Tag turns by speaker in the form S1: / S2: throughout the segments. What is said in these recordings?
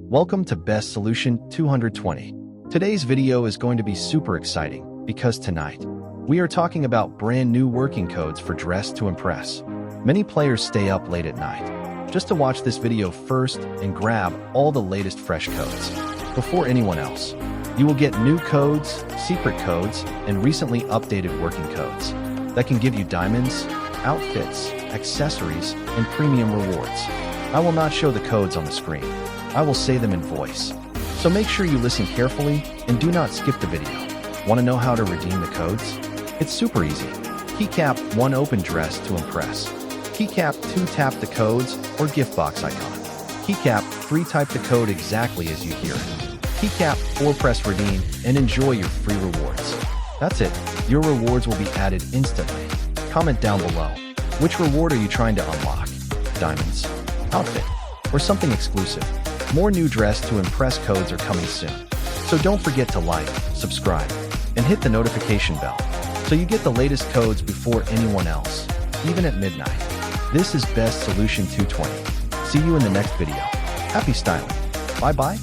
S1: Welcome to Best Solution 220. Today's video is going to be super exciting because tonight, we are talking about brand new working codes for Dress to Impress. Many players stay up late at night just to watch this video first and grab all the latest fresh codes before anyone else. You will get new codes, secret codes, and recently updated working codes that can give you diamonds, outfits, accessories, and premium rewards. I will not show the codes on the screen. I will say them in voice. So make sure you listen carefully and do not skip the video. Want to know how to redeem the codes? It's super easy. Keycap 1, open Dress to Impress. Keycap 2, tap the codes or gift box icon. Keycap 3, type the code exactly as you hear it. Keycap 4, press redeem and enjoy your free rewards. That's it. Your rewards will be added instantly. Comment down below. Which reward are you trying to unlock? Diamonds, outfit, or something exclusive? More new Dress to Impress codes are coming soon. So don't forget to like, subscribe, and hit the notification bell so you get the latest codes before anyone else, even at midnight. This is Best Solution 220. See you in the next video. Happy styling. Bye-bye.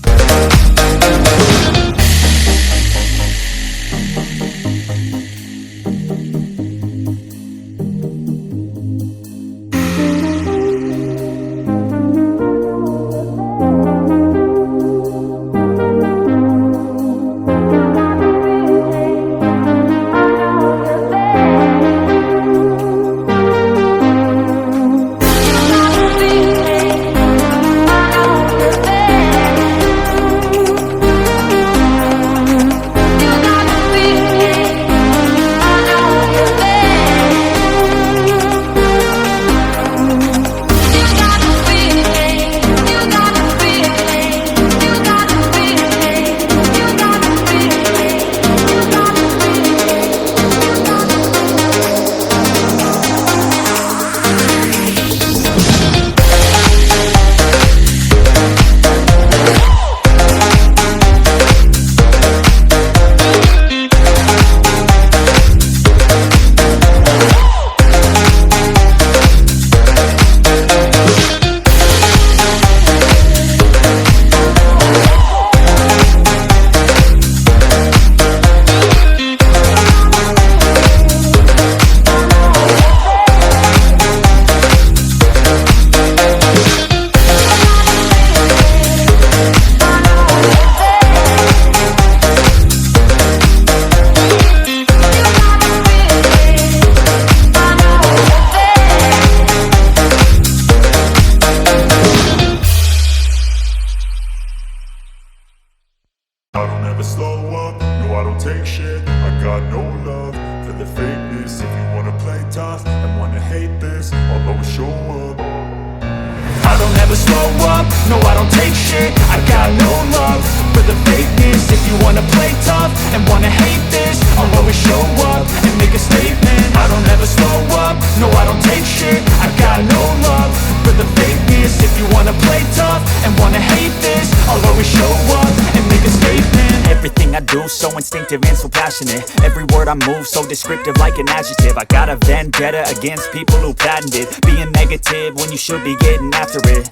S2: I don't ever slow up, no I don't take shit. I got no love for the fakeness. If you wanna play tough and wanna hate this, I'll always show up. I don't ever slow up, no I don't take shit. I got no love for the fakeness. If you wanna play tough and wanna hate this, I'll always show up and make a statement. I don't ever slow up, no I don't take shit. I got no love for the fakeness. If you wanna play tough and wanna hate this, I'll always show up and make a statement.
S3: Everything I do so instinctive and so passionate. Every word I move so descriptive like an adjective. I got a vendetta against people who patented being negative when you should be getting after it.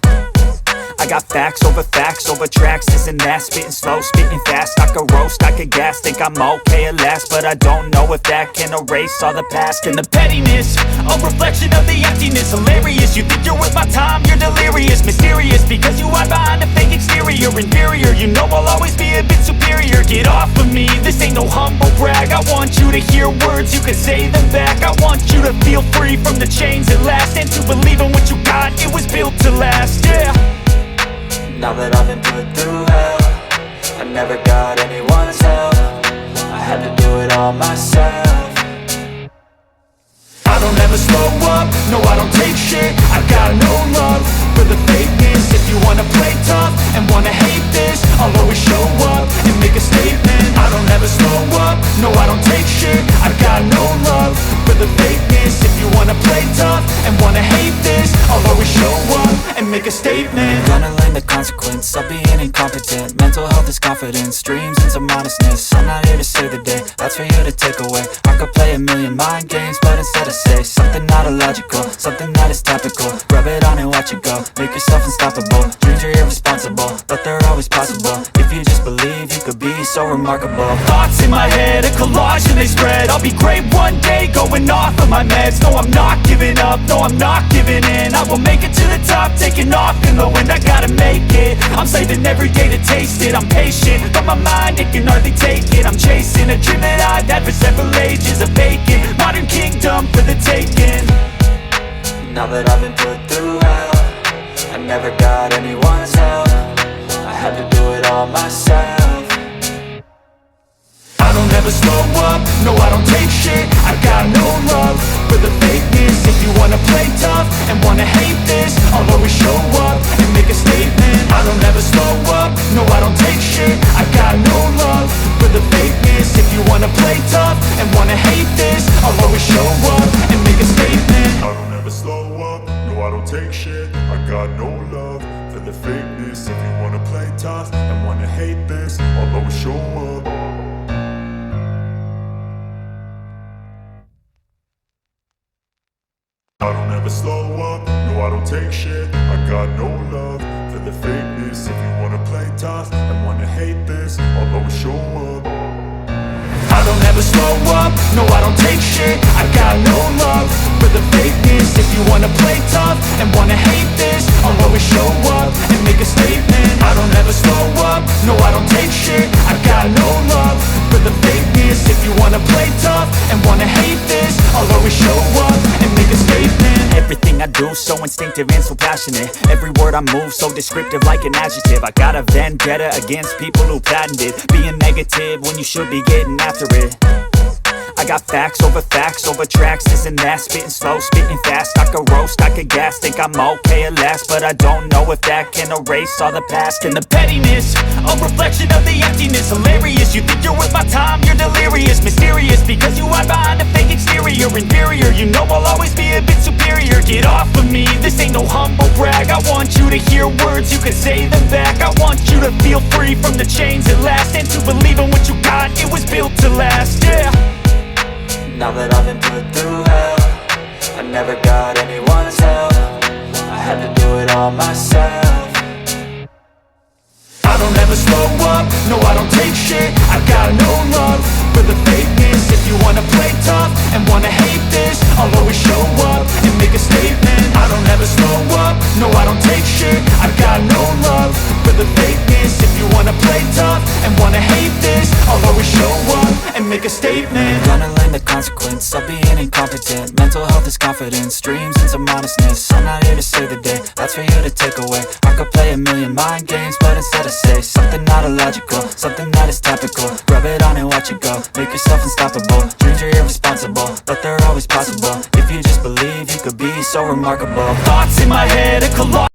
S3: I got facts over tracks, this and that. Spitting slow, spitting fast. I could roast, I could gas. Think I'm okay at last, but I don't know if that can erase all the past. And the pettiness, a reflection of the emptiness. Hilarious, you think you're worth my time, you're delirious. Mysterious, because you hide behind a fake exterior. Inferior, you know I'll always be a bit superior. Get off of me, this ain't no humble brag. I want you to hear words, you can say them back. I want you to feel free from the chains at last, and to believe in what you got, it was built to last, yeah.
S4: Now that I've been put through hell, I never got anyone's help. I had to do it all myself.
S2: I don't ever slow up, no I don't take shit. I got no love for the fakeness. If you wanna play tough and wanna hate this, I'll always show up and make a statement. I don't ever slow up, no I don't take shit. I got no love for the fakeness. If you wanna play tough and wanna hate this, I'll always show up and make a statement.
S4: Gonna learn the consequence of being being incompetent. Mental health is confidence, dreams and some honestness. I'm not here to save the day, that's for you to take away. I could play a million mind games, but instead I say something not illogical, something that is topical. Rub it on and watch it go, make yourself unstoppable. Dreams are irresponsible, but they're always possible. If you just believe, you could be so remarkable.
S3: Thoughts in my head, a collage and they spread. I'll be great one day, going off of my meds. No, I'm not giving up, no, I'm not giving in. I will make it to the top, taking off in the wind. I gotta make it, I'm saving every day to taste it. I'm patient, but my mind, it can hardly take it. I'm chasing a dream that I've had for several ages. A vacant, modern kingdom for the taking.
S4: Now that I've been put through hell, I never got anyone's help. I had to do it all myself.
S3: I don't ever slow up, no I don't take shit. I got no love for the fakeness. If you wanna play tough and wanna hate this, I'll always show up and make a statement. I don't ever slow up, no I don't take shit. I got no love for the fakeness. If you wanna play tough and wanna hate this, I'll always show up and make a statement.
S2: I don't ever slow up, no I don't take shit. I got no love for the fakeness. If you wanna play tough and wanna hate this, I'll always show up. I don't ever slow up, no I don't take shit. I got no love for the fakeness. If you wanna play tough and wanna hate this, I'll always show up.
S3: I don't ever slow up, no I don't take shit. I got no love for the fakeness. If you wanna play tough and wanna hate this, I'll always show up and make a statement. I don't ever slow up, no I don't take shit. I got no love for the fakeness. If you wanna play tough and wanna hate this, I'll always show up and make a statement. Everything I do so instinctive and so passionate. Every word I move so descriptive like an adjective. I got a vendetta against people who patented being negative when you should be getting after it. I got facts over tracks, this and that. Spitting slow, spitting fast. I could roast, I could gas. Think I'm okay at last, but I don't know if that can erase all the past. And the pettiness, a reflection of the emptiness. Hilarious, you think you're worth my time, you're delirious. Mysterious, because you hide behind a fake exterior. Inferior, you know I'll always be a bit superior. Get off of me, this ain't no humble brag. I want you to hear words, you can say them back. I want you to feel free from the chains at last, and to believe in what you got, it was built to last, yeah.
S4: Now that I've been put through hell, I never got anyone's help. I had to do it all myself.
S3: I don't ever slow up, no I don't take shit. I got no love for the fakeness. If you wanna play tough and wanna hate this, I'll always show up and make a statement. I don't ever slow up, no I don't take shit. I got no love for the fakeness. If you wanna play tough and wanna hate this, I'll always show up and make a statement.
S4: Gonna learn the consequence of being incompetent. Mental health is confidence, dreams and some honestness. I'm not here to save the day, that's for you to take away. I could play a million mind games, but instead I say something not illogical, something that is topical. Rub it on and watch it go, make yourself unstoppable. Dreams are irresponsible, but they're always possible. If you just believe, you could be so remarkable.
S3: Thoughts in my head, a collage.